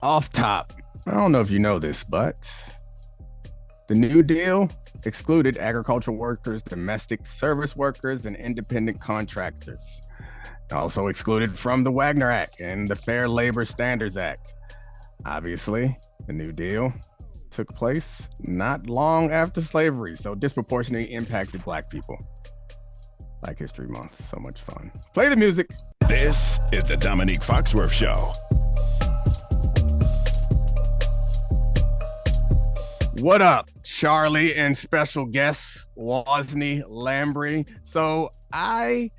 Off top, I don't know if you know this, but the New Deal excluded agricultural workers, domestic service workers, and independent contractors. Also excluded from the Wagner Act and the Fair Labor Standards Act. Obviously, the New Deal took place not long after slavery, so disproportionately impacted Black people. Black History Month, so much fun. Play the music. This is the Domonique Foxworth Show. What up, Charlie and special guest Wosny Lambre? So I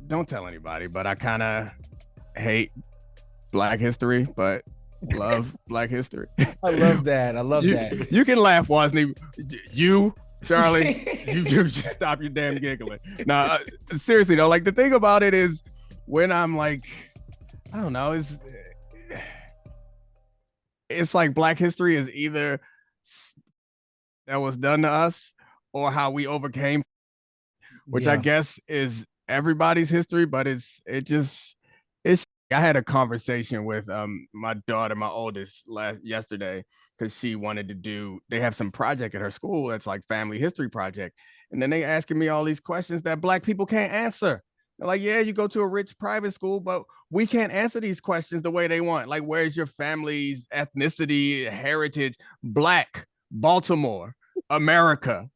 don't tell anybody, but I kind of hate Black history, but love Black history. I love that. I love that. You can laugh, Wosny. You, Charlie, you just stop your damn giggling. Now, seriously though, like the thing about it is when I'm like, I don't know, it's like Black history is either that was done to us or how we overcame, which I guess is everybody's history, but it's I had a conversation with my daughter, my oldest, yesterday, because she wanted to they have some project at her school that's like family history project, and then they asking me all these questions that Black people can't answer. They're like, yeah, you go to a rich private school, but we can't answer these questions the way they want. Like, where's your family's ethnicity, heritage? Black, Baltimore, America.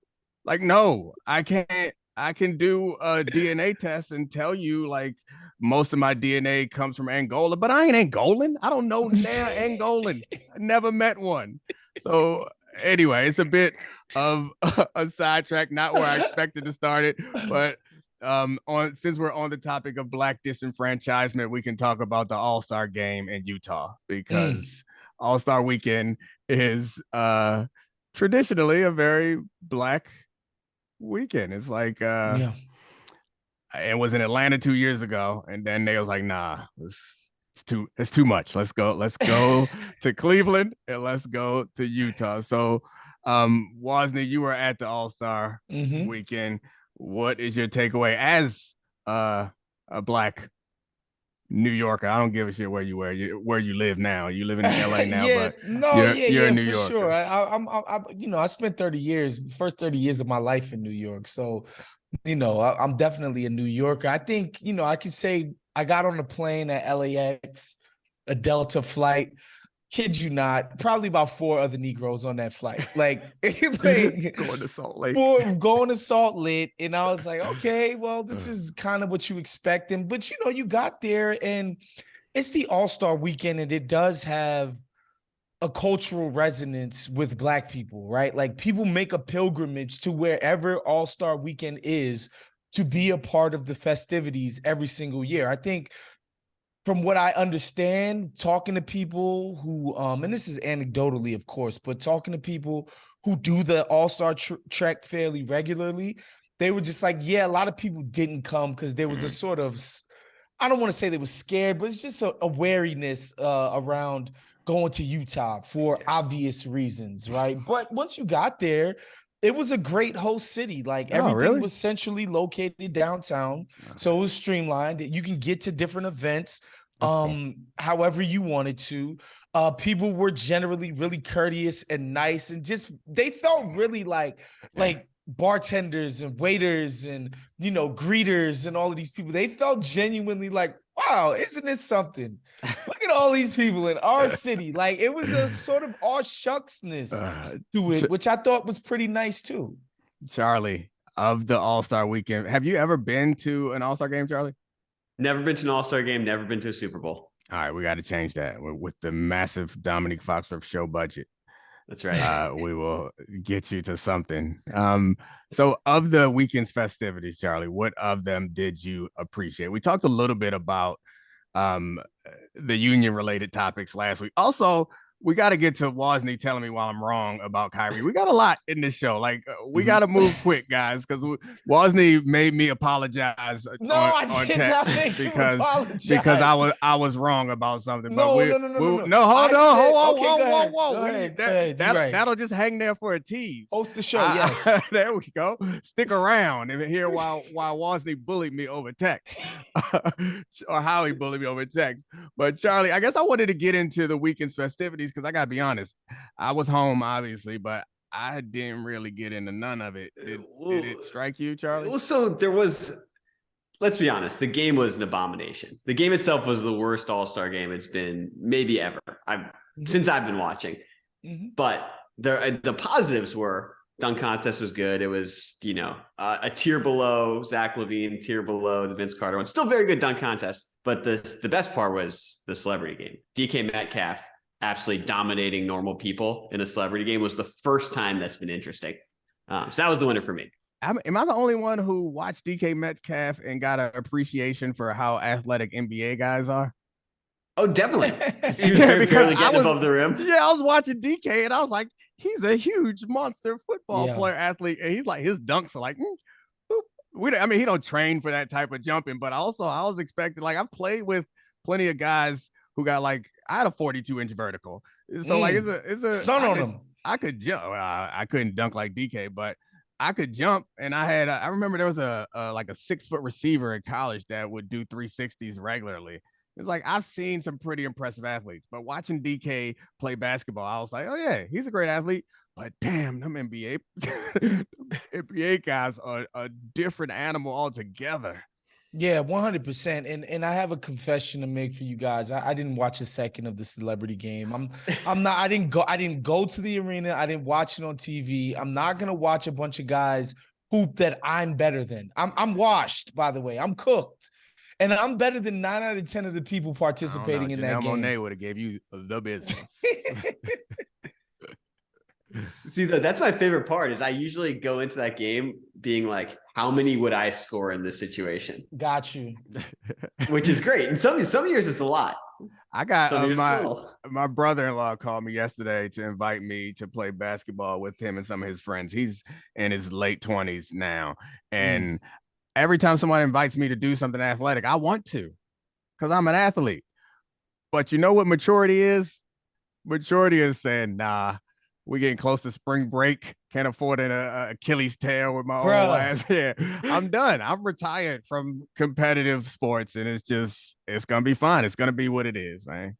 Like, no, I can't. I can do a DNA test and tell you like most of my DNA comes from Angola, but I ain't Angolan. I don't know Angolan. I never met one. So anyway, it's a bit of a sidetrack, not where I expected to start it, but since we're on the topic of Black disenfranchisement, we can talk about the All-Star game in Utah, because All-Star weekend is traditionally a very Black weekend. It's like it was in Atlanta 2 years ago, and then they was like, nah, it's too much. Let's go to Cleveland and let's go to Utah. So Wosny, you were at the All-Star weekend. What is your takeaway as a Black New Yorker? I don't give a shit where you live now. You live in LA now, but you're in New York. Sure. I spent 30 years, first 30 years of my life in New York. So, I'm definitely a New Yorker. I think, I could say I got on a plane at LAX, a Delta flight. Kid you not, probably about 4 other Negroes on that flight. Like going to Salt Lake. Going to Salt Lake. And I was like, okay, well, this is kind of what you expecting. But you got there, and it's the All-Star weekend, and it does have a cultural resonance with Black people, right? Like, people make a pilgrimage to wherever All-Star weekend is to be a part of the festivities every single year. I think, from what I understand, talking to people who, and this is anecdotally, of course, but talking to people who do the All-Star trek fairly regularly, they were just like, yeah, a lot of people didn't come because there was a sort of, I don't want to say they were scared, but it's just a wariness around going to Utah for obvious reasons, right? But once you got there, it was a great host city. Like, everything was centrally located downtown. So it was streamlined. You can get to different events however you wanted to. People were generally really courteous and nice, and just, they felt really like bartenders and waiters and, greeters and all of these people. They felt genuinely like, wow, isn't this something? Look at all these people in our city. Like, it was a sort of all shucksness to it, which I thought was pretty nice too. Charlie, of the All-Star weekend, have you ever been to an All-Star game, Charlie? Never been to an All-Star game, never been to a Super Bowl. All right, we got to change that with the massive Domonique Foxworth Show budget. That's right. We will get you to something. So of the weekend's festivities, Charlie, what of them did you appreciate? We talked a little bit about the union-related topics last week. Also, we got to get to Wosny telling me while I'm wrong about Kyrie. We got a lot in this show. Like, we got to move quick, guys, because Wosny made me apologize I did not make him apologize because I was wrong about something. No. Hold on, whoa. That'll just hang there for a tease. Host the show, yes. There we go. Stick around and hear while Wosny bullied me over text, or how he bullied me over text. But Charlie, I guess I wanted to get into the weekend's festivities because I gotta be honest, I was home obviously, but I didn't really get into none of it. Did it strike you, Charlie? Well, so there was. Let's be honest. The game was an abomination. The game itself was the worst All-Star game it's been maybe ever. Since I've been watching. Mm-hmm. But the positives were dunk contest was good. It was a tier below Zach LaVine, tier below the Vince Carter one. Still very good dunk contest. But the best part was the celebrity game. DK Metcalf absolutely dominating normal people in a celebrity game was the first time that's been interesting. So that was the winner for me. Am I the only one who watched DK Metcalf and got an appreciation for how athletic NBA guys are? Oh, definitely. Because I was above the rim. Yeah, I was watching DK and I was like, he's a huge monster football player athlete. And he's like, his dunks are like, he don't train for that type of jumping, but also I was expecting, like, I've played with plenty of guys who got I had a 42-inch vertical. So it's a stun on him. I could jump. I couldn't dunk like DK, but I could jump. And I remember there was a 6-foot receiver in college that would do 360s regularly. It's like, I've seen some pretty impressive athletes, but watching DK play basketball, I was like, oh yeah, he's a great athlete. But damn, them NBA guys are a different animal altogether. Yeah, 100%. And I have a confession to make for you guys. I didn't watch a second of the celebrity game. I didn't go to the arena. I didn't watch it on TV. I'm not gonna watch a bunch of guys hoop that I'm better than. I'm washed, by the way. I'm cooked. And I'm better than 9 out of 10 of the people participating in that game. Monet would have gave you the business. See, that's my favorite part is I usually go into that game being like, how many would I score in this situation? Got you. Which is great. And some years it's a lot. I got my brother-in-law called me yesterday to invite me to play basketball with him and some of his friends. He's in his late 20s now. And every time someone invites me to do something athletic, I want to, because I'm an athlete. But you know what maturity is? Maturity is saying, nah, we're getting close to spring break. Can't afford an Achilles tear with my own ass. Yeah, I'm done. I'm retired from competitive sports, and it's going to be fun. It's going to be what it is, man.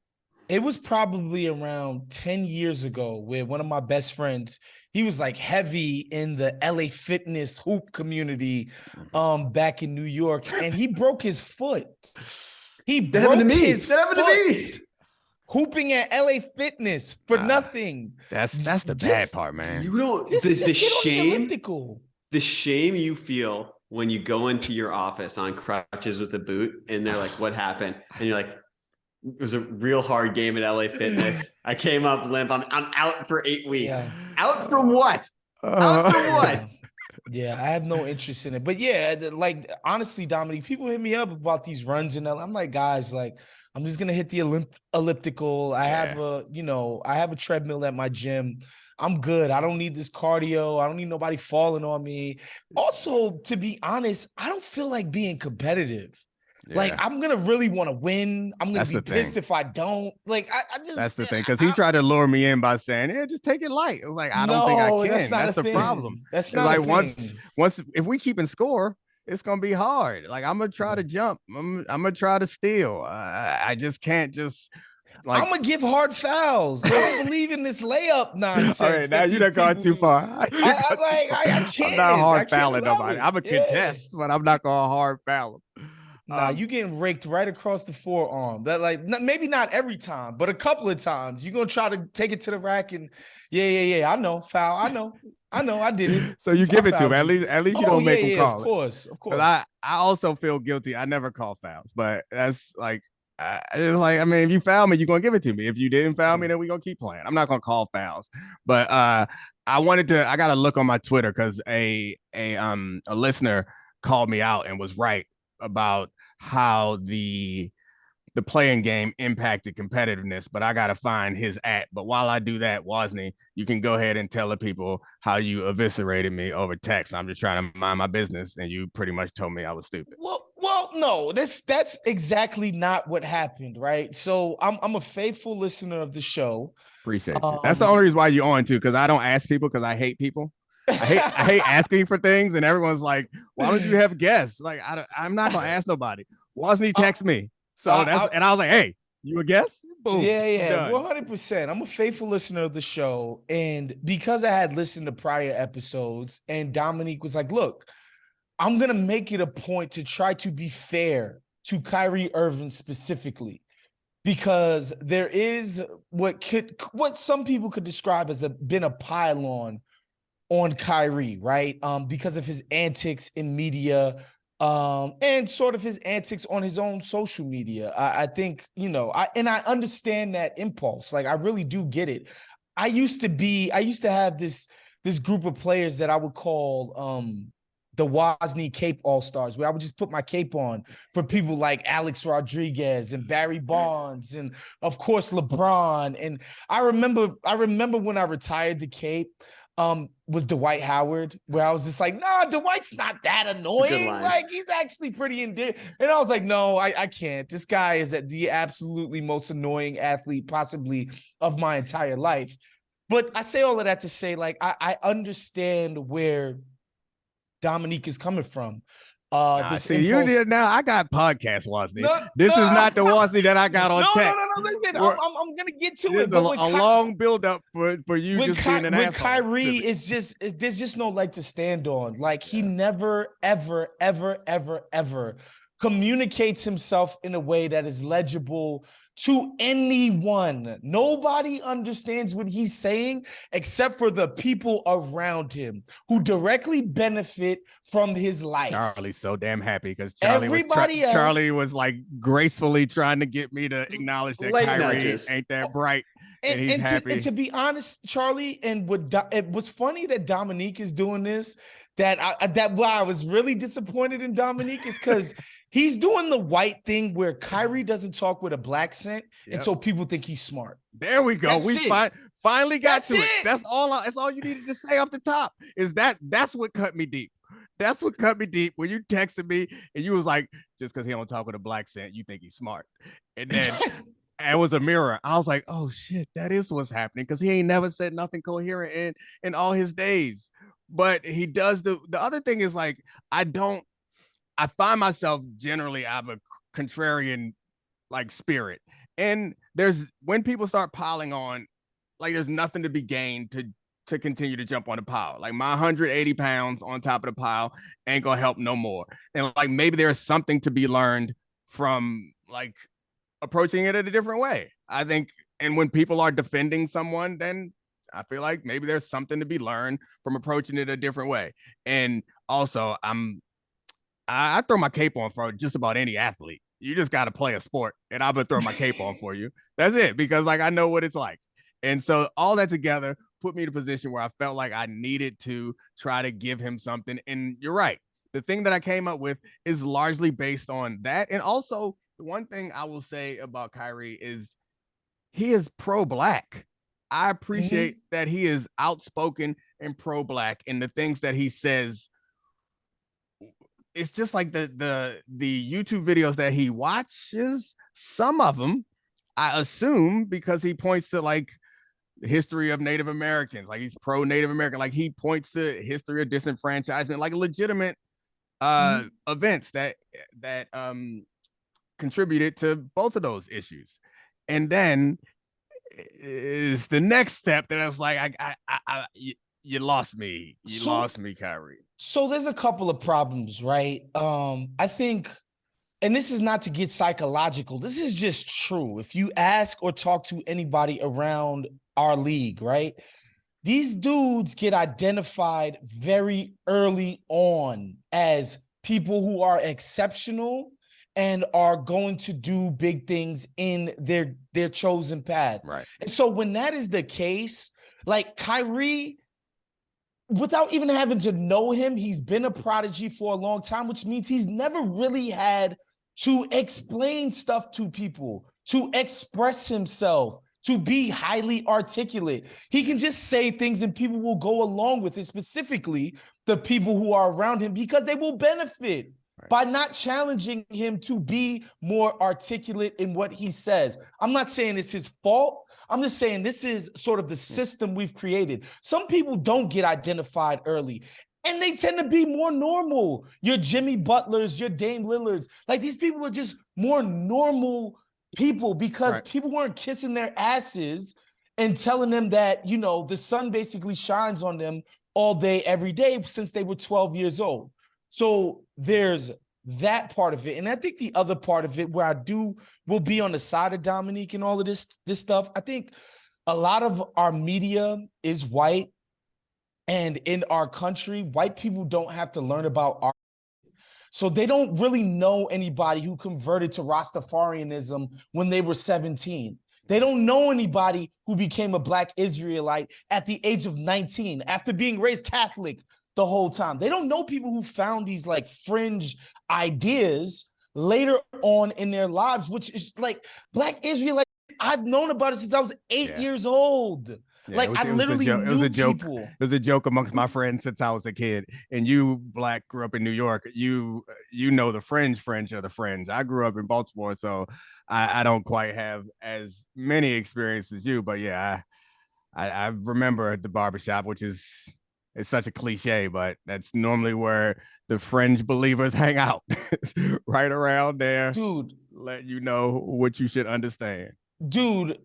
It was probably around 10 years ago where one of my best friends, he was like heavy in the LA fitness hoop community back in New York, and he broke his foot. He broke his foot. Hooping at LA Fitness for nothing. That's the bad part, man. You don't the shame you feel when you go into your office on crutches with a boot and they're like, what happened? And you're like, it was a real hard game at LA Fitness. I came up limp. I'm out for 8 weeks. Yeah. Out from what? Out from what? Yeah, I have no interest in it. But yeah, like, honestly, Domonique, people hit me up about these runs in LA. I'm like, guys, like, I'm just gonna hit the elliptical. I have a treadmill at my gym. I'm good. I don't need this cardio. I don't need nobody falling on me. Also, to be honest, I don't feel like being competitive. Yeah. Like, I'm gonna really want to win. I'm gonna be pissed if I don't. Like, I just. That's the thing, because he tried to lure me in by saying, "Yeah, just take it light." It was like, I don't think I can. That's the problem. That's not like once if we keep in score, it's gonna be hard. Like, I'm gonna try to jump. I'm gonna try to steal. I just can't just. Like, I'm gonna give hard fouls. I don't believe in this layup nonsense. All right, now you done gone too far. I can't. I'm not hard fouling nobody. I'm a contest, but I'm not gonna hard foul them. Nah, you getting raked right across the forearm. That, like, maybe not every time, but a couple of times. You're gonna try to take it to the rack and I know, foul. I know, I did it. So you give it to him. At least you don't make him call. Of course. I also feel guilty. I never call fouls, but that's like, it's like, I mean, if you foul me, you're gonna give it to me. If you didn't foul me, then we're gonna keep playing. I'm not gonna call fouls. But I got to look on my Twitter because a listener called me out and was right about how the the playing game impacted competitiveness, but I got to find his at. But while I do that, Wosny, you can go ahead and tell the people how you eviscerated me over text. I'm just trying to mind my business, and you pretty much told me I was stupid. Well, no, that's exactly not what happened, right? So I'm a faithful listener of the show. Appreciate you. That's the only reason why you're on too, because I don't ask people because I hate people. I hate asking for things, and everyone's like, "Why don't you have guests?" Like, I'm not gonna ask nobody. Wosny text me. So and I was like, hey, you a guest? Boom. Yeah, 100%. I'm a faithful listener of the show. And because I had listened to prior episodes and Domonique was like, look, I'm going to make it a point to try to be fair to Kyrie Irving specifically, because there is what some people could describe as been a pile on Kyrie, right? Because of his antics in media, and sort of his antics on his own social media. I think, I understand that impulse. Like, I really do get it. I used to have this group of players that I would call the Wosny Cape All-Stars, where I would just put my cape on for people like Alex Rodriguez and Barry Bonds and, of course, LeBron. And I remember when I retired the cape, was Dwight Howard, where I was just like, nah, Dwight's not that annoying. Like, he's actually pretty endearing. And I was like, no, I can't. This guy is the absolutely most annoying athlete possibly of my entire life. But I say all of that to say, like, I understand where Domonique is coming from. You did now. I got podcast Wosny. This is not the Wosny that I got on text. No. Listen, I'm gonna get to it. But a long build up for you just being an asshole. Kyrie is there's just no leg to stand on. Like, he never, ever, ever, ever, ever communicates himself in a way that is legible to anyone. Nobody understands what he's saying except for the people around him who directly benefit from his life. Charlie's so damn happy because Charlie was like gracefully trying to get me to acknowledge that Kyrie ain't that bright. And he's happy. To be honest, Charlie, it was funny that Domonique is doing this. Why I was really disappointed in Domonique is because he's doing the white thing where Kyrie doesn't talk with a black accent, and so people think he's smart. There we go. Finally got to it. That's all you needed to say off the top. That's what cut me deep. That's what cut me deep when you texted me and you was like, just because he don't talk with a black accent, you think he's smart. And then it was a mirror. I was like, oh shit, that is what's happening, because he ain't never said nothing coherent in all his days. But he does the other thing is, like, I find myself generally I have a contrarian like spirit. And when people start piling on, like, there's nothing to be gained to continue to jump on the pile. Like, my 180 pounds on top of the pile ain't gonna help no more. And like, maybe there's something to be learned from like approaching it in a different way, I think. And when people are defending someone, then I feel like maybe there's something to be learned from approaching it a different way. And also, I throw my cape on for just about any athlete. You just got to play a sport, and I'm gonna throw my cape on for you. That's it, because like, I know what it's like. And so all that together put me in a position where I felt like I needed to try to give him something. And you're right. The thing that I came up with is largely based on that. And also, the one thing I will say about Kyrie is he is pro-black. I appreciate that he is outspoken and pro-black in the things that he says. It's just like the YouTube videos that he watches, some of them, I assume, because he points to like the history of Native Americans, like he's pro-Native American, like he points to history of disenfranchisement, like legitimate events that contributed to both of those issues. And then is the next step that I was like, you lost me. You lost me, Kyrie. So there's a couple of problems, right? I think, and this is not to get psychological, this is just true. If you ask or talk to anybody around our league, right? These dudes get identified very early on as people who are exceptional and are going to do big things in their chosen path. Right. And so when that is the case, like Kyrie, without even having to know him, he's been a prodigy for a long time, which means he's never really had to explain stuff to people, to express himself, to be highly articulate. He can just say things and people will go along with it, specifically the people who are around him, because they will benefit by not challenging him to be more articulate in what he says. I'm not saying it's his fault. I'm just saying this is sort of the system we've created. Some people don't get identified early, and they tend to be more normal. Your Jimmy Butlers, your Dame Lillards, like these people are just more normal people because people weren't kissing their asses and telling them that, you know, the sun basically shines on them all day, every day since they were 12 years old. So there's that part of it. And I think the other part of it where I will be on the side of Domonique and all of this stuff, I think a lot of our media is white. And in our country, white people don't have to learn about art. So they don't really know anybody who converted to Rastafarianism when they were 17. They don't know anybody who became a Black Israelite at the age of 19 after being raised Catholic the whole time. They don't know people who found these like fringe ideas later on in their lives, which is like Black Israelite. I've known about it since I was 8 years old. Yeah, like I literally knew it was a joke. people. It was a joke amongst my friends since I was a kid. And you, Black, grew up in New York. You know the fringe of the fringe. I grew up in Baltimore, so I don't quite have as many experiences as you. But yeah, I remember the barbershop, which is it's such a cliche, but that's normally where the fringe believers hang out, right around there. Dude, let you know what you should understand. Dude.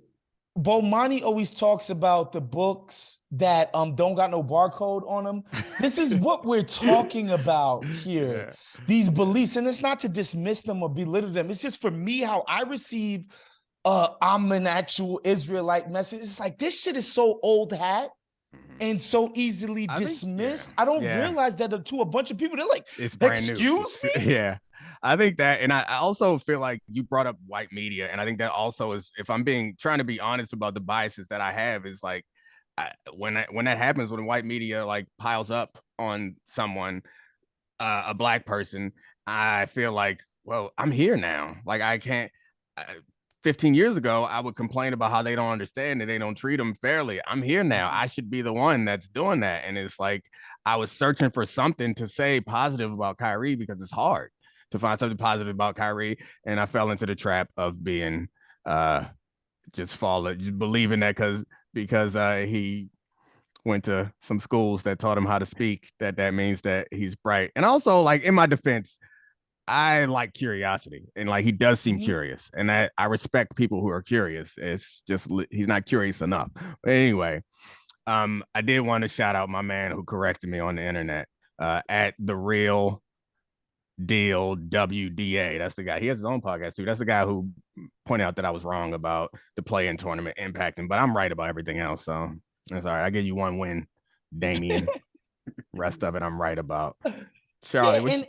Bomani always talks about the books that don't got no barcode on them. This is what we're talking about here. Yeah. These beliefs, and it's not to dismiss them or belittle them. It's just for me how I receive I'm an actual Israelite message. It's like this shit is so old hat and so easily dismissed. I don't realize that to a bunch of people, they're like, it's brand excuse new. me? Yeah. I think that, and I also feel like you brought up white media, and I think that also is, if I'm trying to be honest about the biases that I have, is like when that happens, when white media like piles up on someone, a Black person, I feel like, well, I'm here now. Like I can't. 15 years ago, I would complain about how they don't understand and they don't treat them fairly. I'm here now. I should be the one that's doing that. And it's like I was searching for something to say positive about Kyrie because it's hard to find something positive about Kyrie. And I fell into the trap of being just believing that because he went to some schools that taught him how to speak, that means that he's bright. And also, like, in my defense, I like curiosity, and like he does seem curious, and I respect people who are curious. It's just he's not curious enough. But anyway, I did want to shout out my man who corrected me on the internet at The Real Deal WDA. That's the guy. He has his own podcast too. That's the guy who pointed out that I was wrong about the play-in tournament impacting, but I'm right about everything else. So that's all right. I give you one win, Damien. Rest of it, I'm right about. Charlie,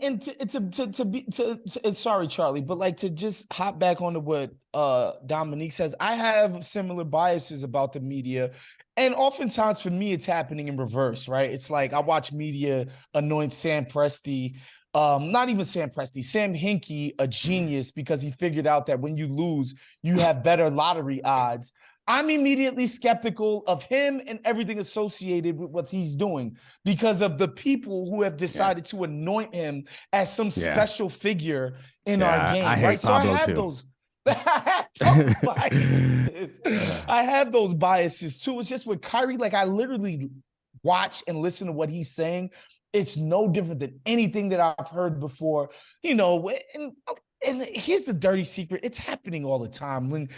sorry, Charlie, but like to just hop back onto what Domonique says, I have similar biases about the media, and oftentimes for me, it's happening in reverse, right? It's like I watch media anoint Sam Presti, not even Sam Presti, Sam Hinkie a genius because he figured out that when you lose, you have better lottery odds. I'm immediately skeptical of him and everything associated with what he's doing because of the people who have decided to anoint him as some special figure in our game, right? So I have those. Biases. I have those biases too. It's just with Kyrie, like I literally watch and listen to what he's saying. It's no different than anything that I've heard before, you know. And here's the dirty secret: it's happening all the time. When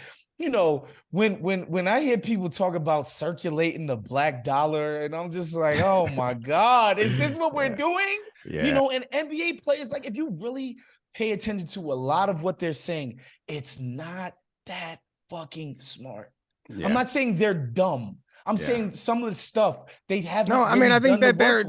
I hear people talk about circulating the black dollar, and I'm just like, oh my God, is this what we're doing? Yeah. You know, and NBA players, like if you really pay attention to a lot of what they're saying, it's not that fucking smart. Yeah. I'm not saying they're dumb. I'm saying some of the stuff they haven't. No, I mean, I think that they're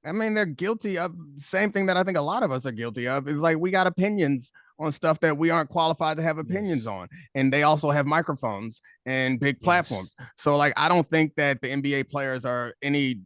I mean, they're guilty of the same thing that I think a lot of us are guilty of, is like we got opinions on stuff that we aren't qualified to have opinions on. And they also have microphones and big platforms. So like, I don't think that the NBA players are any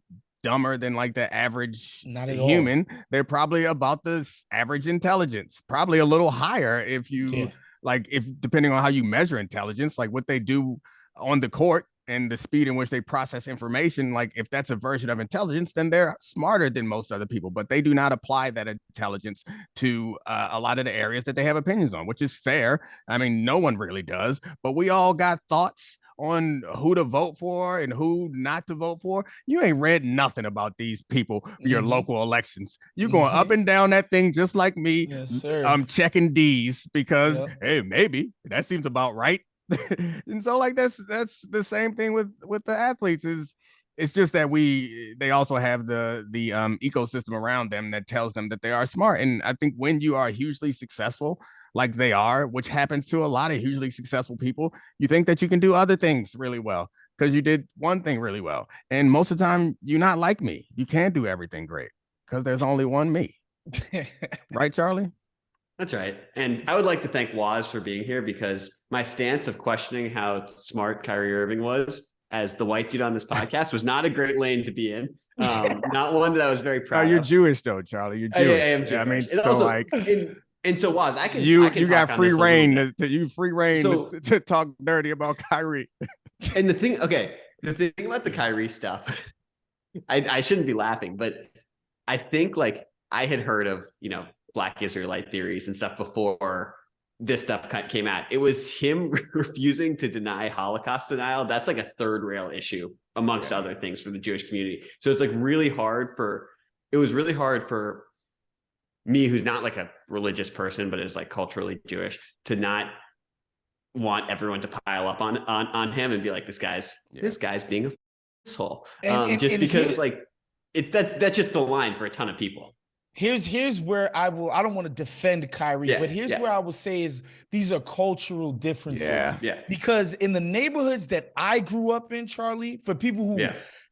dumber than like the average Not at human. They're probably about the average intelligence, probably a little higher if you like, if depending on how you measure intelligence, like what they do on the court and the speed in which they process information. Like if that's a version of intelligence, then they're smarter than most other people, but they do not apply that intelligence to a lot of the areas that they have opinions on, which is fair. I mean, no one really does, but we all got thoughts on who to vote for and who not to vote for. You ain't read nothing about these people for your local elections. You going up and down that thing just like me. Yes, sir. I'm checking D's because hey, maybe that seems about right. And so like that's the same thing with the athletes. Is it's just that they also have the ecosystem around them that tells them that they are smart. And I think when you are hugely successful like they are, which happens to a lot of hugely successful people, you think that you can do other things really well because you did one thing really well. And most of the time, you're not like me. You can't do everything great because there's only one me. Right, Charlie? That's right. And I would like to thank Woz for being here, because my stance of questioning how smart Kyrie Irving was as the white dude on this podcast was not a great lane to be in. Not one that I was very proud you're of. Jewish though, Charlie. You're Jewish. I am Jewish. I mean, and so also, like... And so Woz, I can you talk got free reign so, to talk dirty about Kyrie. And the thing about the Kyrie stuff, I shouldn't be laughing, but I think like I had heard of, Black Israelite theories and stuff before this stuff came out. It was him refusing to deny Holocaust denial. That's like a third rail issue amongst other things for the Jewish community. So it's like really hard for me, who's not like a religious person, but is like culturally Jewish, to not want everyone to pile up on him and be like, this guy's being a asshole. Because like that's just the line for a ton of people. Here's where I don't want to defend Kyrie, but here's where I will say is these are cultural differences. Yeah. Because in the neighborhoods that I grew up in, Charlie, for people who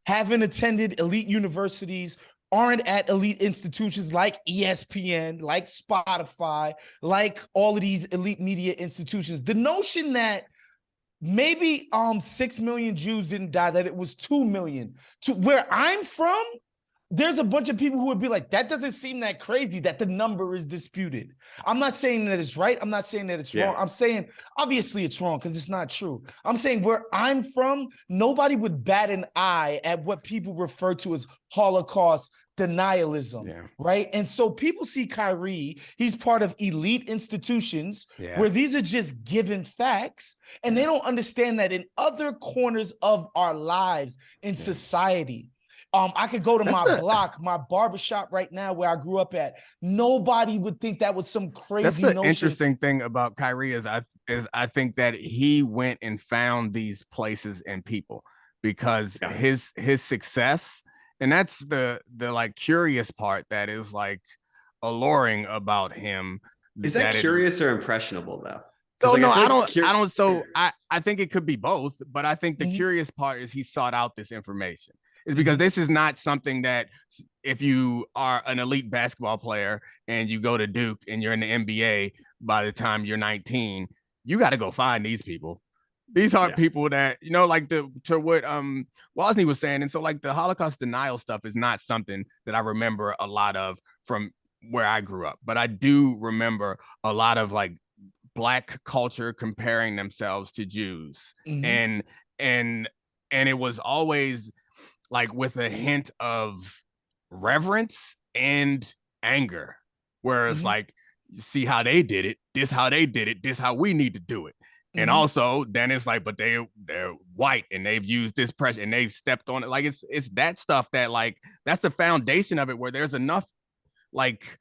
haven't attended elite universities, aren't at elite institutions like ESPN, like Spotify, like all of these elite media institutions, the notion that maybe 6 million Jews didn't die, that it was 2 million. To where I'm from, there's a bunch of people who would be like, that doesn't seem that crazy that the number is disputed. I'm not saying that it's right. I'm not saying that it's wrong. I'm saying, obviously it's wrong because it's not true. I'm saying where I'm from, nobody would bat an eye at what people refer to as Holocaust denialism, right? And so people see Kyrie, he's part of elite institutions where these are just given facts, and they don't understand that in other corners of our lives in society, I could go to my barbershop right now where I grew up at. Nobody would think that was some crazy notion. That's the interesting thing about Kyrie is I think that he went and found these places and people because his success, and that's the like curious part that is like alluring about him. Is that curious or impressionable though? I don't. So I think it could be both, but I think the curious part is he sought out this information. Is because this is not something that if you are an elite basketball player and you go to Duke and you're in the NBA by the time you're 19, you got to go find these people. These aren't people that, like to what Wosny was saying. And so like the Holocaust denial stuff is not something that I remember a lot of from where I grew up. But I do remember a lot of like Black culture comparing themselves to Jews. And it was always like with a hint of reverence and anger, whereas like, you see how they did it, this how they did it, this how we need to do it. And also then it's like, but they're white and they've used this pressure and they've stepped on it. Like it's that stuff that like, that's the foundation of it, where there's enough like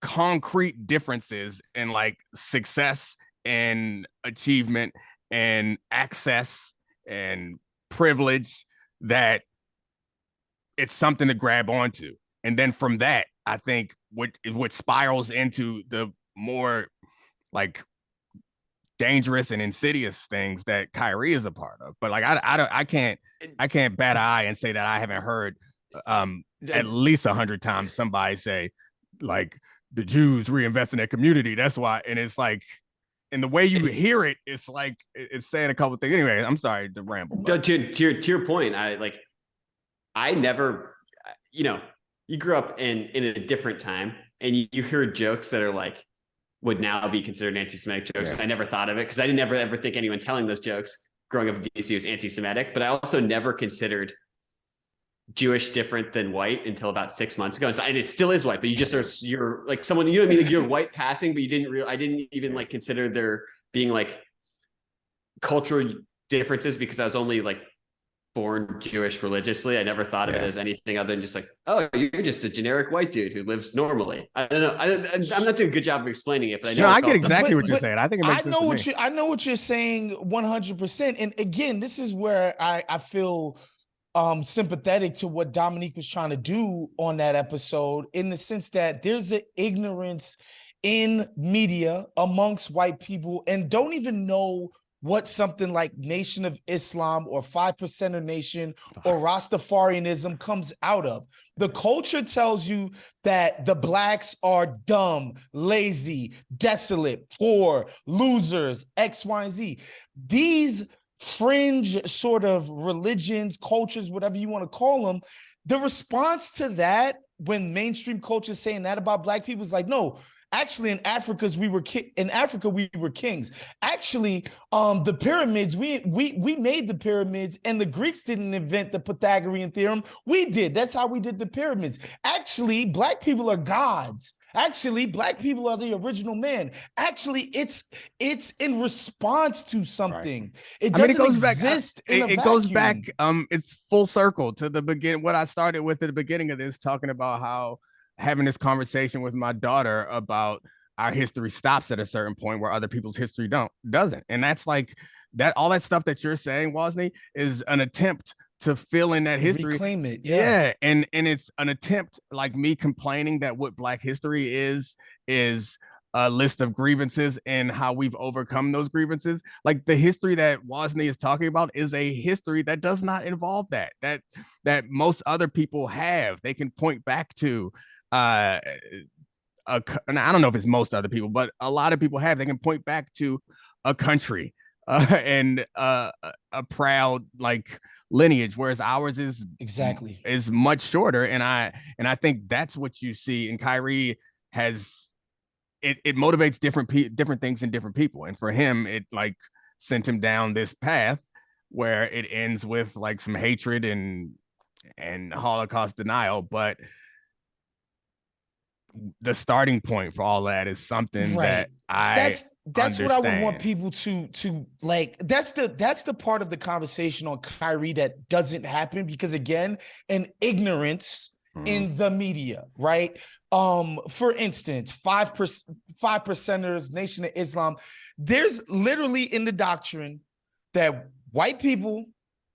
concrete differences in like success and achievement and access and privilege that it's something to grab onto. And then from that, I think what spirals into the more like dangerous and insidious things that Kyrie is a part of. But like I can't bat an eye and say that I haven't heard at least 100 times somebody say like the Jews reinvest in their community. That's why. And it's like, and the way you hear it, it's like it's saying a couple of things. Anyway, I'm sorry to ramble. To your point, I never, you grew up in a different time, and you hear jokes that are like, would now be considered anti-Semitic jokes. Yeah. I never thought of it because I didn't ever think anyone telling those jokes growing up in DC was anti-Semitic, but I also never considered Jewish different than white until about 6 months ago. And it still is white, but you're like someone, you know what I mean? Like you're white passing, but I didn't even like consider there being like cultural differences because I was only like born Jewish religiously. I never thought of it as anything other than just like, oh, you're just a generic white dude who lives normally. I don't know. I'm not doing a good job of explaining it, but I know. No, I get exactly what you're saying. I think it makes sense. I know what you're saying 100%. And again, this is where I feel sympathetic to what Domonique was trying to do on that episode, in the sense that there's an ignorance in media amongst white people and don't even know what something like Nation of Islam or 5%er Nation or Rastafarianism comes out of. The culture tells you that the blacks are dumb, lazy, desolate, poor, losers, X, Y, and Z. These fringe sort of religions, cultures, whatever you want to call them, the response to that when mainstream culture is saying that about black people is like, no, actually, in Africa, we were kings. Actually, the pyramids, we made the pyramids, and the Greeks didn't invent the Pythagorean theorem. We did. That's how we did the pyramids. Actually, black people are gods. Actually, black people are the original man. Actually, it's in response to something. Right. It doesn't exist in a vacuum. It goes back. It's full circle to the beginning. What I started with at the beginning of this, talking about how having this conversation with my daughter about our history stops at a certain point where other people's history doesn't. And that's like that, all that stuff that you're saying, Wosny, is an attempt to fill in that history. Reclaim it. Yeah. And it's an attempt, like me complaining that what Black history is a list of grievances and how we've overcome those grievances. Like the history that Wosny is talking about is a history that does not involve that most other people have. They can point back to and I don't know if it's most other people, but a lot of people have. They can point back to a country and a proud like lineage, whereas ours is much shorter. And I think that's what you see. And Kyrie has it motivates different things in different people. And for him, it like sent him down this path where it ends with like some hatred and Holocaust denial, but the starting point for all that is something that that's understand. What I would want people to like. That's the part of the conversation on Kyrie that doesn't happen because, again, an ignorance in the media, right? For instance, 5%ers, Nation of Islam. There's literally in the doctrine that white people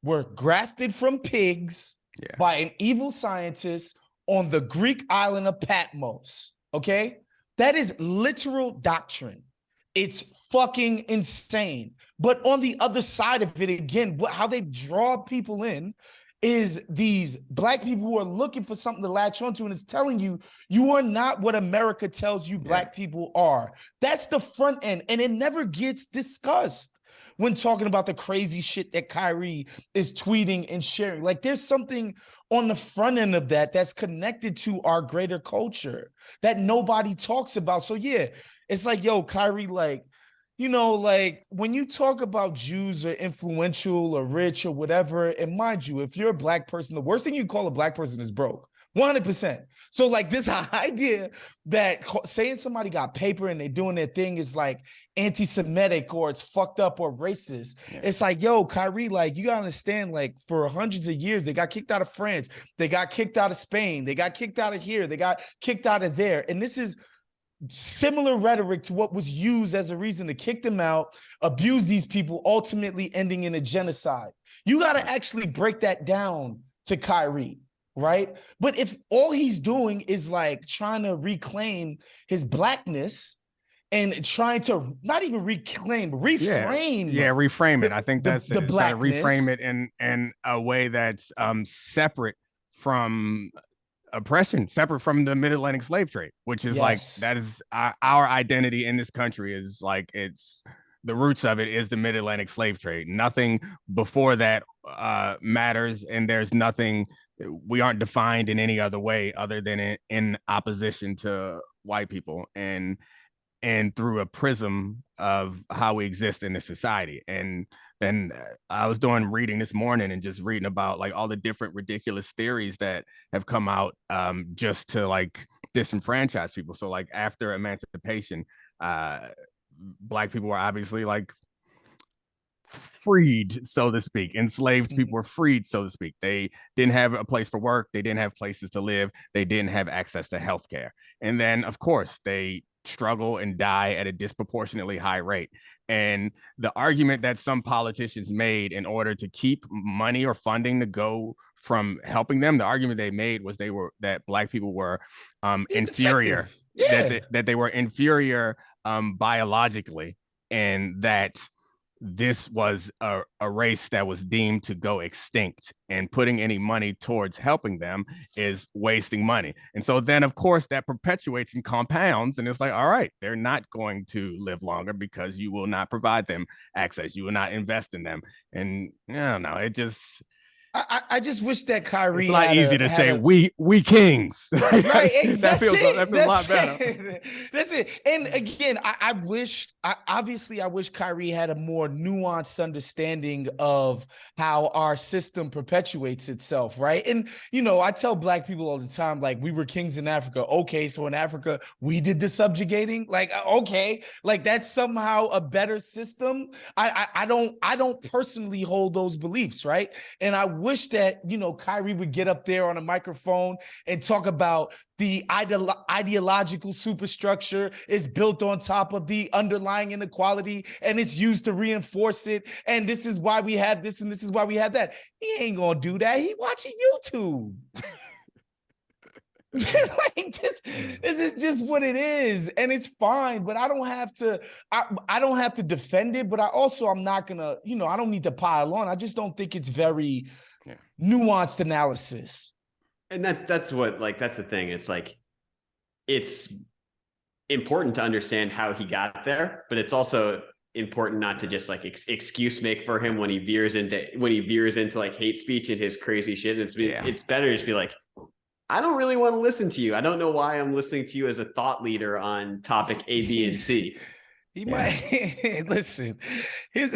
were grafted from pigs by an evil scientist on the Greek island of Patmos, okay? That is literal doctrine. It's fucking insane. But on the other side of it, again, how they draw people in is these black people who are looking for something to latch onto, and it's telling you, you are not what America tells you black people are. That's the front end, and it never gets discussed when talking about the crazy shit that Kyrie is tweeting and sharing. Like there's something on the front end of that that's connected to our greater culture that nobody talks about. So yeah, it's like, yo, Kyrie, like, you know, like when you talk about Jews are influential or rich or whatever, and mind you, if you're a black person, the worst thing you call a black person is broke. 100%. So like this idea that saying somebody got paper and they're doing their thing is like anti-Semitic or it's fucked up or racist. Yeah. It's like, yo, Kyrie, like you gotta understand, like for hundreds of years, they got kicked out of France. They got kicked out of Spain. They got kicked out of here. They got kicked out of there. And this is similar rhetoric to what was used as a reason to kick them out, abuse these people, ultimately ending in a genocide. You got to actually break that down to Kyrie. Right. But if all he's doing is like trying to reclaim his blackness and trying to not even reclaim, reframe. Reframe it. I think that's the blackness. Reframe it in a way that's separate from oppression, separate from the mid-Atlantic slave trade, which is like, that is our identity in this country is like, it's the roots of it is the mid-Atlantic slave trade. Nothing before that matters. And there's nothing we aren't defined in any other way other than in opposition to white people and through a prism of how we exist in the society. And then I was doing reading this morning and just reading about like all the different ridiculous theories that have come out just to like disenfranchise people. So like after emancipation, Black people were obviously like freed, so to speak. Enslaved people were freed, so to speak. They didn't have a place for work. They didn't have places to live. They didn't have access to healthcare. And then, of course, they struggle and die at a disproportionately high rate. And the argument that some politicians made in order to keep money or funding to go from helping them, the argument they made was that Black people were inferior, that they were inferior biologically, and that this was a race that was deemed to go extinct, and putting any money towards helping them is wasting money. And so then, of course, that perpetuates and compounds. And it's like, all right, they're not going to live longer because you will not provide them access. You will not invest in them. And I don't know, it just... I just wish that Kyrie. It's a lot easier to say we kings. Right, exactly. That feels a lot better. That's it. And again, I wish Kyrie had a more nuanced understanding of how our system perpetuates itself, right? And I tell Black people all the time, like, we were kings in Africa. Okay, so in Africa we did the subjugating. Like, okay, like that's somehow a better system. I don't personally hold those beliefs, right? And I wish that, Kyrie would get up there on a microphone and talk about the ideological superstructure is built on top of the underlying inequality, and it's used to reinforce it. And this is why we have this, and this is why we have that. He ain't gonna do that. He watching YouTube. Like this is just what it is, and it's fine. But I don't have to defend it. But I'm not gonna, I don't need to pile on. I just don't think it's very nuanced analysis. And that's the thing. It's like, it's important to understand how he got there, but it's also important not to just like excuse make for him when he veers into like hate speech and his crazy shit. It's better to just be like, I don't really want to listen to you. I don't know why I'm listening to you as a thought leader on topic A, B, and C. He might listen. Here's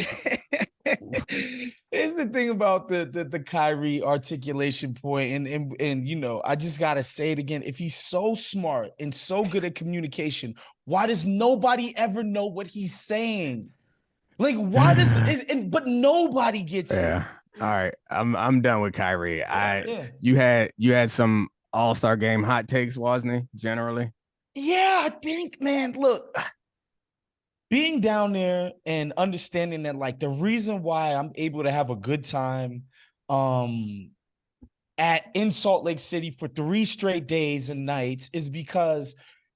the thing about the Kyrie articulation point, and I just gotta say it again. If he's so smart and so good at communication, why does nobody ever know what he's saying? Like, why but nobody gets it. All right, I'm done with Kyrie. You had some All-Star game hot takes, Wosny, generally? Yeah, I think, man, look, being down there and understanding that, like, the reason why I'm able to have a good time in Salt Lake City for 3 straight days and nights is because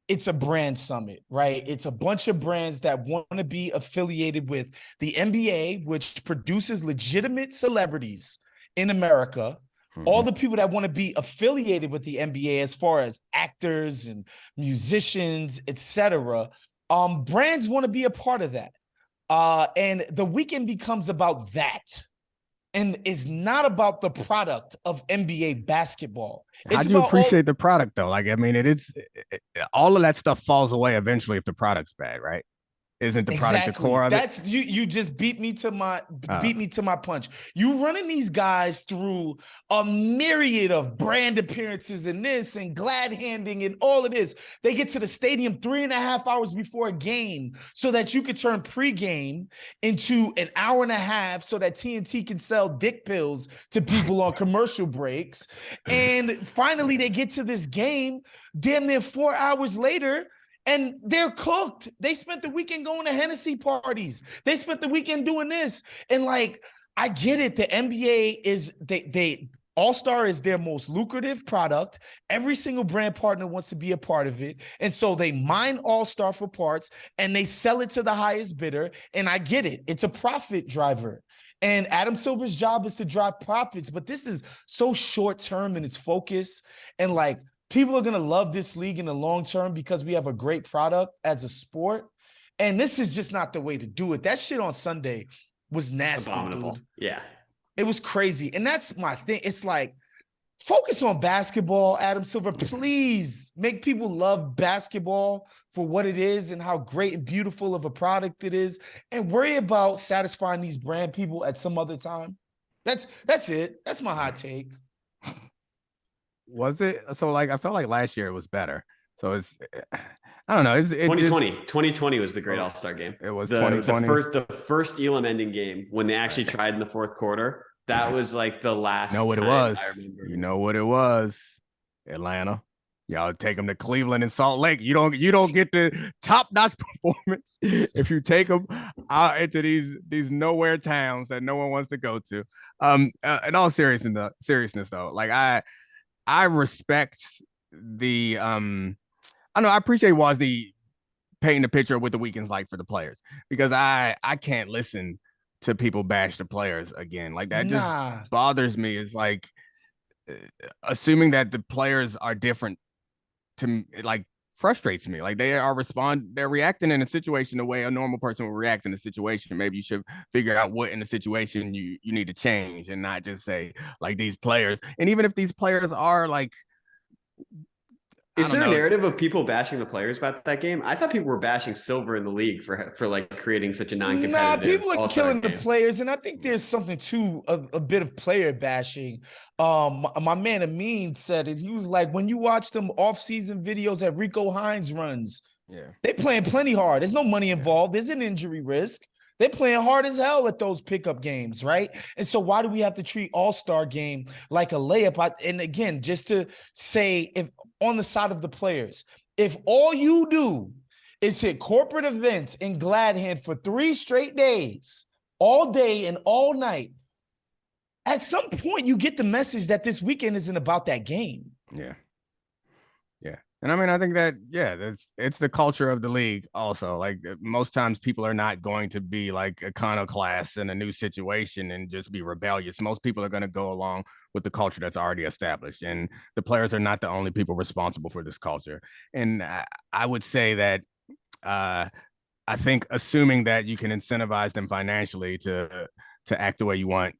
it's a brand summit, right? It's a bunch of brands that want to be affiliated with the NBA, which produces legitimate celebrities in America. All the people that want to be affiliated with the NBA as far as actors and musicians, etc. Brands want to be a part of that. And the weekend becomes about that. And it's not about the product of NBA basketball. How do you appreciate the product, though? Like, I mean, all of that stuff falls away eventually if the product's bad, right? Isn't the product the core of it? You just beat me to my punch. You running these guys through a myriad of brand appearances and this and glad handing and all of this. They get to the stadium 3.5 hours before a game so that you could turn pregame into an hour and a half so that TNT can sell dick pills to people on commercial breaks. And finally they get to this game damn near 4 hours later, and they're cooked. They spent the weekend going to Hennessy parties. They spent the weekend doing this. And like, I get it. The NBA is, All-Star is their most lucrative product. Every single brand partner wants to be a part of it. And so they mine All-Star for parts and they sell it to the highest bidder. And I get it. It's a profit driver. And Adam Silver's job is to drive profits. But this is so short-term in its focus. And like, people are going to love this league in the long term because we have a great product as a sport. And this is just not the way to do it. That shit on Sunday was nasty, abominable. Dude. Yeah. It was crazy. And that's my thing. It's like, focus on basketball, Adam Silver. Please make people love basketball for what it is and how great and beautiful of a product it is, and worry about satisfying these brand people at some other time. That's it. That's my hot take. Was it? So like, I felt like last year it was better. So it's, I don't know. It's 2020. 2020 was the great All-Star game. It was 2020. The first Elam ending game when they actually tried in the fourth quarter. That was like the last. You know what it was? You know what it was? Atlanta. Y'all take them to Cleveland and Salt Lake. You don't get the top-notch performance if you take them out into these nowhere towns that no one wants to go to. In all seriousness though, like I respect the I know I appreciate Wosny painting the picture of what the weekend's like for the players, because I can't listen to people bash the players again. Like that just bothers me. It's like assuming that the players are different to like frustrates me. Like they're reacting in a situation the way a normal person would react in a situation. Maybe you should figure out what in the situation you need to change, and not just say like these players. And even if these players are like, is there a narrative of people bashing the players about that game? I thought people were bashing Silver in the league for like creating such a non-competitive. People are killing the players, and I think there's something to a bit of player bashing. My man Amin said it. He was like, when you watch them off-season videos that Rico Hines runs, they playing plenty hard. There's no money involved. There's an injury risk. They're playing hard as hell at those pickup games, right? And so why do we have to treat All-Star game like a layup? And again, just to say, if on the side of the players, if all you do is hit corporate events in Glad Hand for 3 straight days, all day and all night, at some point you get the message that this weekend isn't about that game. Yeah. And I mean, I think that, it's the culture of the league also. Like most times people are not going to be like iconoclasts in a new situation and just be rebellious. Most people are going to go along with the culture that's already established. And the players are not the only people responsible for this culture. And I would say that I think assuming that you can incentivize them financially to act the way you want,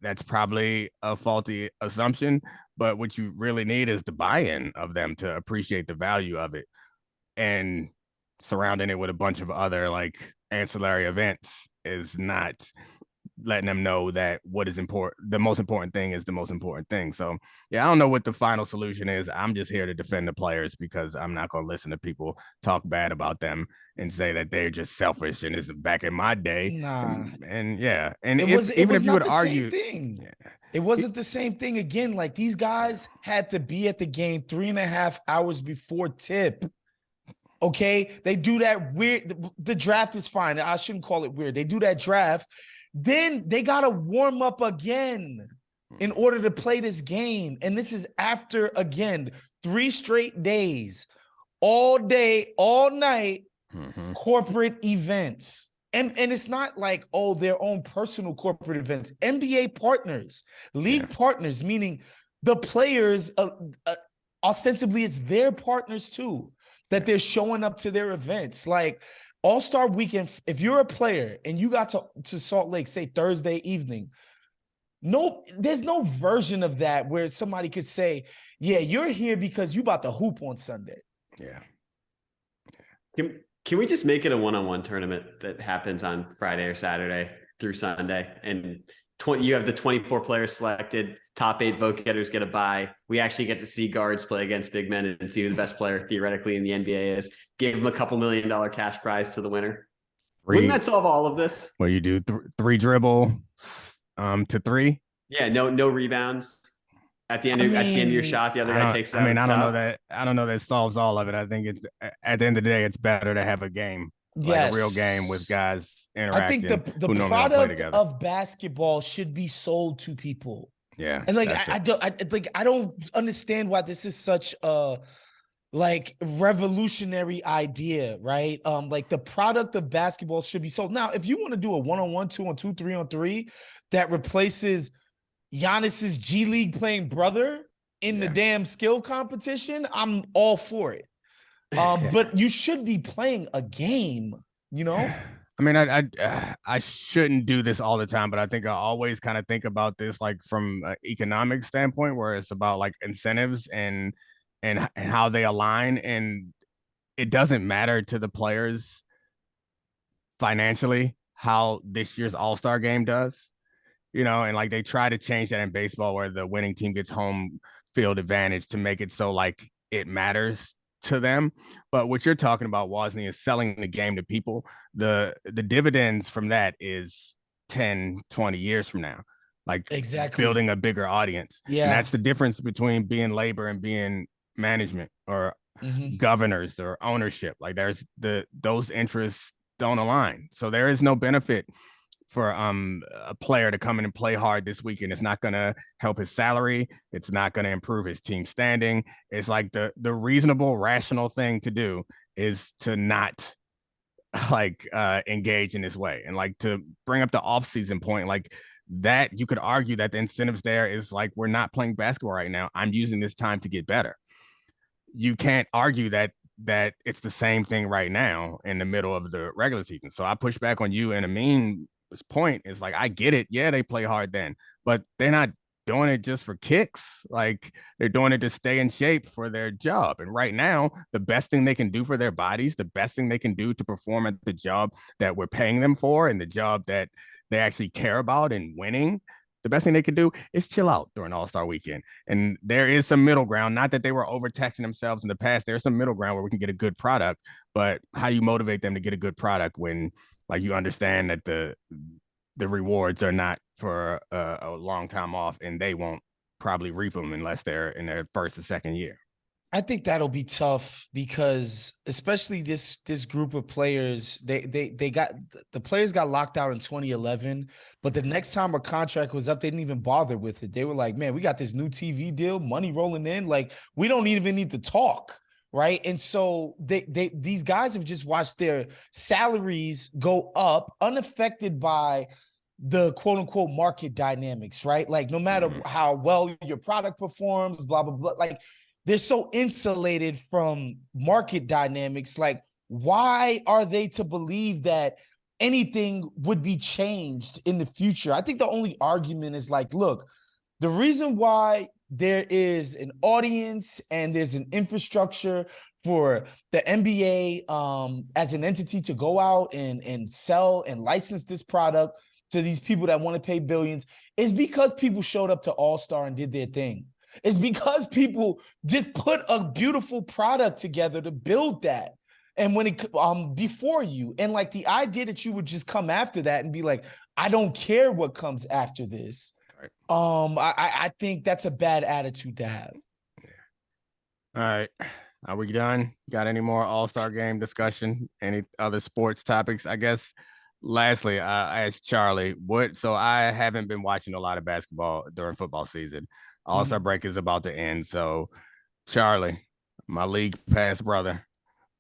that's probably a faulty assumption. But what you really need is the buy-in of them to appreciate the value of it, and surrounding it with a bunch of other like ancillary events is not letting them know that what is important. The most important thing is the most important thing. So I don't know what the final solution is. I'm just here to defend the players, because I'm not going to listen to people talk bad about them and say that they're just selfish. And it's back in my day. And it was not the same thing. It wasn't the same thing. Again, like these guys had to be at the game 3.5 hours before tip. Okay. They do that weird. The draft is fine. I shouldn't call it weird. They do that draft. Then they got to warm up again in order to play this game. And this is after, again, 3 straight days, all day, all night, corporate events. And it's not like, their own personal corporate events. NBA partners, league partners, meaning the players, ostensibly it's their partners too, that they're showing up to their events. Like, All-Star Weekend, if you're a player and you got to Salt Lake, say Thursday evening, there's no version of that where somebody could say, you're here because you about to hoop on Sunday. Can we just make it a one-on-one tournament that happens on Friday or Saturday through Sunday? And you have the 24 players selected, top 8 vote getters get a bye. We actually get to see guards play against big men and see who the best player theoretically in the NBA is. Give them a $2 million cash prize to the winner. Wouldn't that solve all of this? Well, you do 3 dribble to 3. Yeah, no rebounds. At the end of your shot, the other guy takes out. I don't know that solves all of it. I think it's at the end of the day, it's better to have a game, like a real game with guys interacting. I think the product of basketball should be sold to people. Yeah, and I don't understand why this is such a like revolutionary idea, right? Like the product of basketball should be sold. Now, if you want to do a 1-on-1, 2-on-2, 3-on-3 that replaces Giannis's G League playing brother in the damn skill competition, I'm all for it. But you should be playing a game, you know? I I mean, I shouldn't do this all the time, but I think I always kind of think about this like from an economic standpoint, where it's about like incentives and how they align, and it doesn't matter to the players financially how this year's All-Star game does, and like they try to change that in baseball where the winning team gets home field advantage to make it so like it matters to them. But what you're talking about, Wosny, is selling the game to people. The dividends from that is 10, 20 years from now, like Exactly. building a bigger audience. Yeah. And that's the difference between being labor and being management or governors or ownership. Like there's those interests don't align. So there is no benefit for a player to come in and play hard this weekend. It's not going to help his salary. It's not going to improve his team standing. It's like the reasonable, rational thing to do is to not like engage in this way. And like to bring up the offseason point, like that you could argue that the incentives there is like, we're not playing basketball right now. I'm using this time to get better. You can't argue that it's the same thing right now in the middle of the regular season. So I push back on you and Amin point is like, I get it. Yeah, they play hard then, but they're not doing it just for kicks. Like they're doing it to stay in shape for their job. And right now, the best thing they can do for their bodies, the best thing they can do to perform at the job that we're paying them for and the job that they actually care about and winning, the best thing they could do is chill out during All-Star weekend. And there is some middle ground. Not that they were overtaxing themselves in the past. There's some middle ground where we can get a good product, but how do you motivate them to get a good product when like you understand that the rewards are not for a long time off and they won't probably reap them unless they're in their first or second year? I think that'll be tough because especially this group of players, the players got locked out in 2011, but the next time a contract was up, they didn't even bother with it. They were like, man, we got this new TV deal, money rolling in. Like we don't even need to talk. Right. And so these guys have just watched their salaries go up unaffected by the quote unquote market dynamics. Right. Like no matter how well your product performs, blah, blah, blah. Like they're so insulated from market dynamics. Like, why are they to believe that anything would be changed in the future? I think the only argument is like, look, the reason why there is an audience and there's an infrastructure for the NBA as an entity to go out and sell and license this product to these people that want to pay billions is because people showed up to All-Star and did their thing. It's because people just put a beautiful product together to build that. And when it before you, and like the idea that you would just come after that and be like, I don't care what comes after this. Right. I think that's a bad attitude to have. Yeah. All right. Are we done? Got any more All-Star game discussion? Any other sports topics? I guess lastly, I asked Charlie so I haven't been watching a lot of basketball during football season. All-Star break is about to end. So, Charlie, my league pass brother,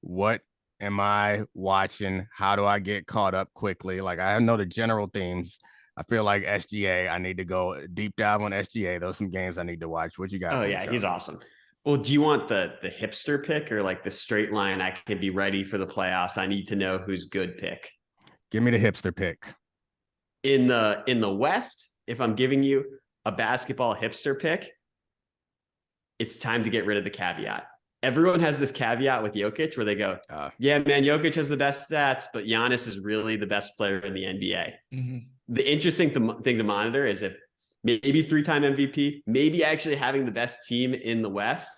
what am I watching? How do I get caught up quickly? Like, I know the general themes. I feel like SGA, I need to go deep dive on SGA. Those are some games I need to watch. What you got? Oh, yeah, he's awesome. Well, do you want the hipster pick or like the straight line, I can be ready for the playoffs, I need to know who's good pick? Give me the hipster pick. In the West, if I'm giving you a basketball hipster pick, it's time to get rid of the caveat. Everyone has this caveat with Jokic where they go, yeah, man, Jokic has the best stats, but Giannis is really the best player in the NBA. Mm-hmm. The interesting thing to monitor is if maybe 3-time MVP, maybe actually having the best team in the West,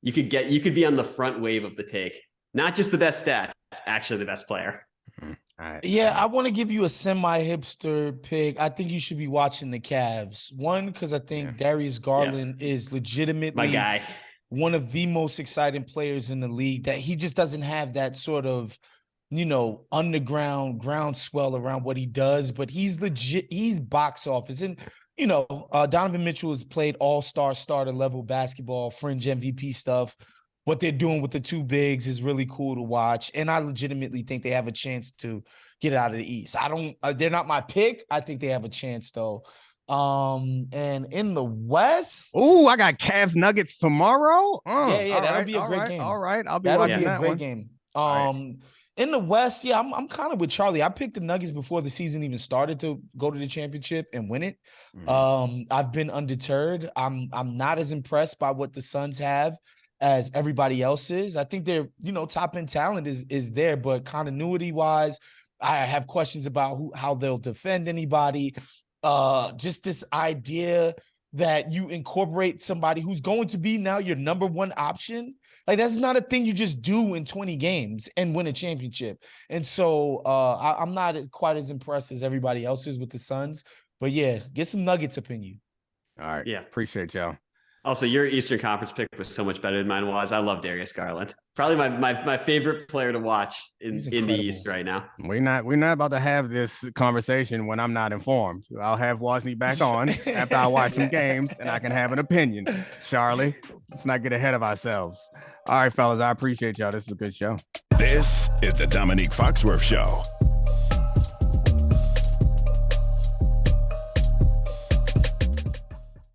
you could be on the front wave of the take. Not just the best stats, actually the best player. Mm-hmm. Right. Yeah, I want to give you a semi-hipster pick. I think you should be watching the Cavs. One, because I think Darius Garland is legitimately my guy, one of the most exciting players in the league. That he just doesn't have that sort of, underground groundswell around what he does, but he's legit. He's box office. And, Donovan Mitchell has played all-star starter level basketball, fringe MVP stuff. What they're doing with the two bigs is really cool to watch. And I legitimately think they have a chance to get out of the East. They're not my pick. I think they have a chance though. And in the West. Oh, I got Cavs Nuggets tomorrow. Yeah, that'll be a great game. All right. I'll be watching that one. That'll be a great game. In the West, yeah, I'm kind of with Charlie. I picked the Nuggets before the season even started to go to the championship and win it. I've been undeterred. I'm not as impressed by what the Suns have as everybody else is. I think their, top end talent is there, but continuity wise, I have questions about how they'll defend anybody. Just this idea that you incorporate somebody who's going to be now your number one option. Like, that's not a thing you just do in 20 games and win a championship. And so I'm not quite as impressed as everybody else is with the Suns. But yeah, get some Nuggets opinion. All right. Yeah. Appreciate y'all. Also, your Eastern Conference pick was so much better than mine was. I love Darius Garland. Probably my favorite player to watch in the East right now. We're not about to have this conversation when I'm not informed. I'll have Wosny back on after I watch some games and I can have an opinion. Charlie, let's not get ahead of ourselves. All right, fellas, I appreciate y'all. This is a good show. This is the Domonique Foxworth Show.